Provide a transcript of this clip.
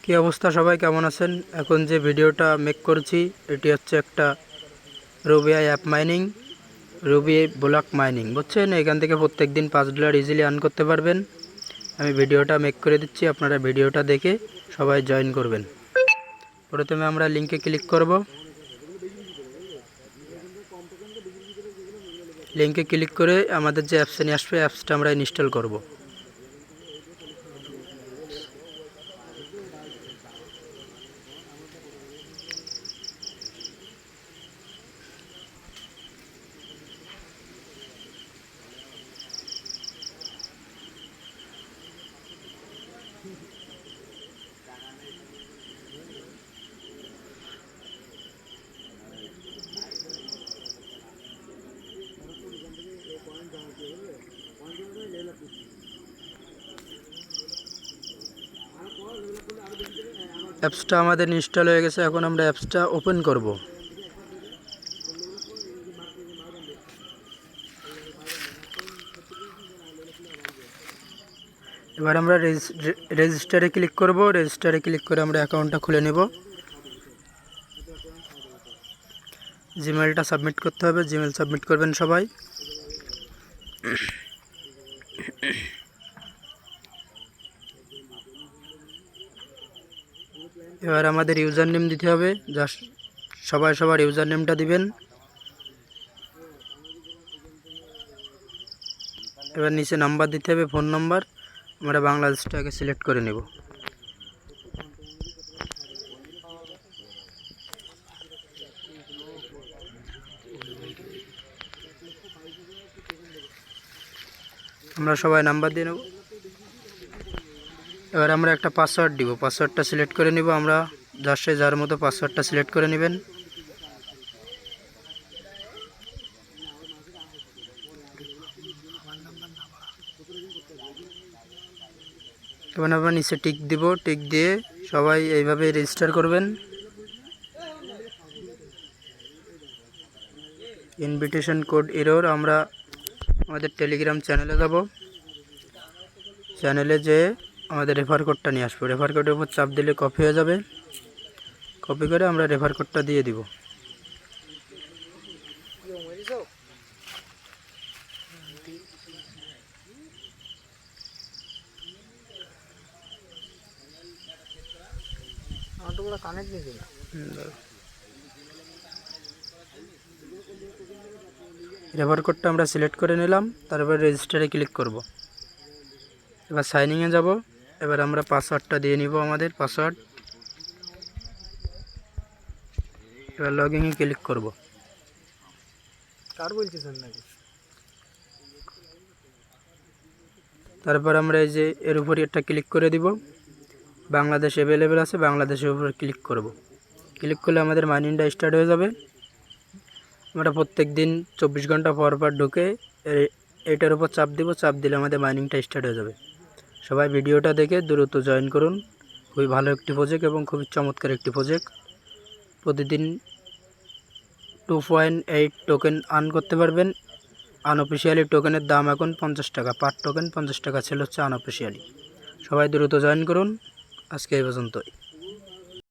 কি অবস্থা সবাই কেমন আছেন? এখন যে ভিডিওটা মেক করছি এটি হচ্ছে একটা Ruby app mining, Ruby block mining, বুঝছেন? এখান থেকে প্রত্যেকদিন $5 ইজিলি আর্ন করতে পারবেন। আমি ভিডিওটা মেক করে দিচ্ছি, আপনারা ভিডিওটা দেখে সবাই জয়েন করবেন। প্রথমে আমরা লিঙ্কে ক্লিক করব। লিঙ্কে ক্লিক করে আমাদের যে অ্যাপসে নিয়ে আসবে অ্যাপসটা আমরা ইনস্টল করব। অ্যাপসটা আমাদের ইনস্টল হয়ে গেছে, এখন আমরা অ্যাপসটা ওপেন করব। এবার আমরা রেজিস্টারে ক্লিক করব। রেজিস্টারে ক্লিক করে আমরা অ্যাকাউন্টটা খুলে নেব। জিমেলটা সাবমিট করতে হবে, জিমেল সাবমিট করবেন সবাই। এবার আমাদের ইউজার নেম দিতে হবে, জাস্ট সবাই সবার ইউজার নেমটা দিবেন। এবার নিচে নাম্বার দিতে হবে, ফোন নাম্বার। আমরা বাংলাদেশটাকে সিলেক্ট করে নেব। আমরা সবাই নাম্বার দিয়ে নেব। এবার আমরা একটা পাসওয়ার্ড দিব, পাসওয়ার্ডটা সিলেক্ট করে নিব। আমরা যার মতো পাসওয়ার্ডটা সিলেক্ট করে নেবেন। এবার আমরা নিচে টিক দিব, টিক দিয়ে সবাই এইভাবে রেজিস্টার করবেন। ইনভিটেশন কোড এরর, আমরা আমাদের টেলিগ্রাম চ্যানেলে যাব। চ্যানেলে যেয়ে আমাদের রেফার কোডটা নিয়ে আসবো। রেফার কোডের উপর চাপ দিলে কপি হয়ে যাবে। কপি করে আমরা রেফার কোডটা দিয়ে দিব। রেফার কোডটা আমরা সিলেক্ট করে নিলাম, তারপর রেজিস্টারে ক্লিক করব। এবার সাইনিংয়ে যাব। এবার আমরা পাসওয়ার্ডটা দিয়ে নিব, আমাদের পাসওয়ার্ড। এবার লগইনে ক্লিক করব। তারপর আমরা এই যে এর উপরে একটা ক্লিক করে দিব। বাংলাদেশ অ্যাভেলেবেল আছে, বাংলাদেশের উপরে ক্লিক করব। ক্লিক করলে আমাদের মাইনিংটা স্টার্ট হয়ে যাবে। আমরা প্রত্যেক দিন 24 ঘন্টা পর পর ঢুকে এটার উপর চাপ দিব, চাপ দিলে আমাদের মাইনিংটা স্টার্ট হয়ে যাবে। সবাই ভিডিওটা দেখে দ্রুত জয়েন করুন। খুবই ভালো একটি প্রজেক্ট এবং খুবই চমৎকার একটি প্রজেক্ট। প্রতিদিন 2.8 টোকেন আর্ন করতে পারবেন। আনঅফিসিয়ালি টোকেনের দাম এখন 50 টাকা, পার টোকেন 50 টাকা ছিল হচ্ছে আনঅফিসিয়ালি। সবাই দ্রুত জয়েন করুন। আজকে এই পর্যন্তই।